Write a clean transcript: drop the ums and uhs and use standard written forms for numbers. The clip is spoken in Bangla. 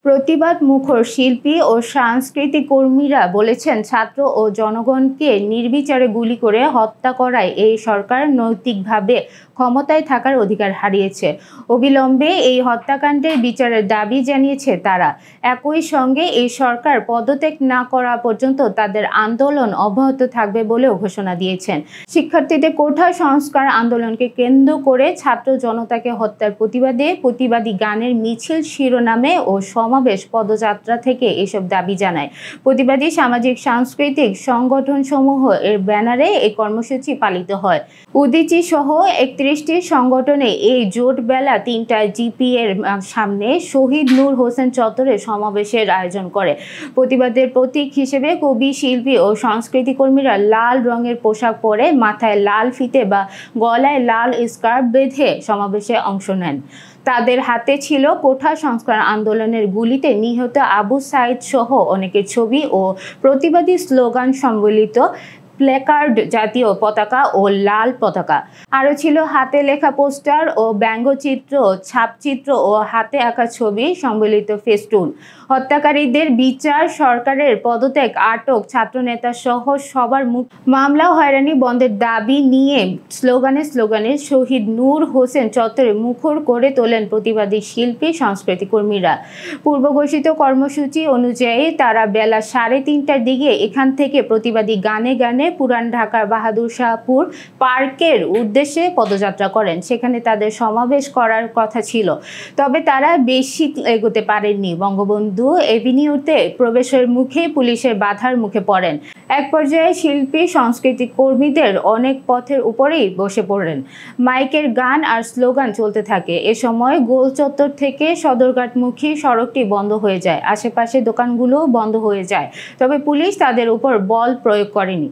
প্রতিবাদ মুখর শিল্পী ও সাংস্কৃতিক কর্মীরা বলেছেন, ছাত্র ও জনগণকে নির্বিচারে গুলি করে হত্যা করায় এই সরকার নৈতিকভাবে ক্ষমতায় থাকার অধিকার হারিয়েছে। অবিলম্বে এই হত্যাকাণ্ডের বিচারের দাবি জানিয়েছে তারা। একই সঙ্গে এই সরকার পদত্যাগ না করা পর্যন্ত তাদের আন্দোলন অব্যাহত থাকবে বলেও ঘোষণা দিয়েছেন। শিক্ষার্থীদের কোঠা সংস্কার আন্দোলনকে কেন্দ্র করে ছাত্র জনতাকে হত্যার প্রতিবাদে প্রতিবাদী গানের মিছিল শিরোনামে ও সমাবেশ পদযাত্রা থেকে এসব দাবি জানায়। প্রতিবাদী সামাজিক সাংস্কৃতিক সংগঠনসমূহ এর ব্যানারে এই কর্মসূচি পালিত হয়। উদীচী সহ ৩১টি সংগঠনে এই জোট বেলা ৩টায় জিপি এর সামনে শহীদ নূর হোসেন চত্বরে সমাবেশের আয়োজন করে। প্রতিবাদের প্রতীক হিসেবে কবি, শিল্পী ও সংস্কৃতি কর্মীরা লাল রঙের পোশাক পরে মাথায় লাল ফিতে বা গলায় লাল স্কার্ফ বেঁধে সমাবেশে অংশ নেন। তাদের হাতে ছিল কোঠা সংস্কার আন্দোলনের গুলিতে নিহত আবু সাঈদ সহ অনেকের ছবি ও প্রতিবাদী স্লোগান সম্বলিত প্ল্যাকার্ড, জাতীয় পতাকা ও লাল পতাকা। আরও ছিল হাতে লেখা পোস্টার ও ব্যঙ্গচিত্র, ছাপচিত্র ও হাতে আঁকা ছবি সম্বলিত ফেস্টুন। হত্যাকারীদের বিচার, সরকারের পদত্যাগ, আটক ছাত্রনেতা সহ সবার মামলা হয়রানি বন্ধের দাবি নিয়ে স্লোগানে শহীদ নূর হোসেন চত্বরে মুখর করে তোলেন প্রতিবাদী শিল্পী, সংস্কৃতি কর্মীরা। পূর্বঘোষিত কর্মসূচি অনুযায়ী তারা বেলা 3:30টার দিকে এখান থেকে প্রতিবাদী গানে গানে পুরান ঢাকার বাহাদুর শাহপুর পার্কের উদ্দেশ্যে পদযাত্রা করেন। সেখানে তাদের সমাবেশ করার কথা ছিল, তবে তারা বেশি এগোতে পারেননি। বঙ্গবন্ধু এভিনিউতে প্রবেশের মুখে পুলিশের বাধার মুখে পড়েন। এক পর্যায়ে শিল্পী, সাংস্কৃতিক কর্মীদের অনেক পথের উপরেই বসে পড়েন। মাইকের গান আর স্লোগান চলতে থাকে। এ সময় গোল চত্বর থেকে সদরঘাটমুখী সড়কটি বন্ধ হয়ে যায়। আশেপাশে দোকানগুলোও বন্ধ হয়ে যায়, তবে পুলিশ তাদের উপর বল প্রয়োগ করেনি।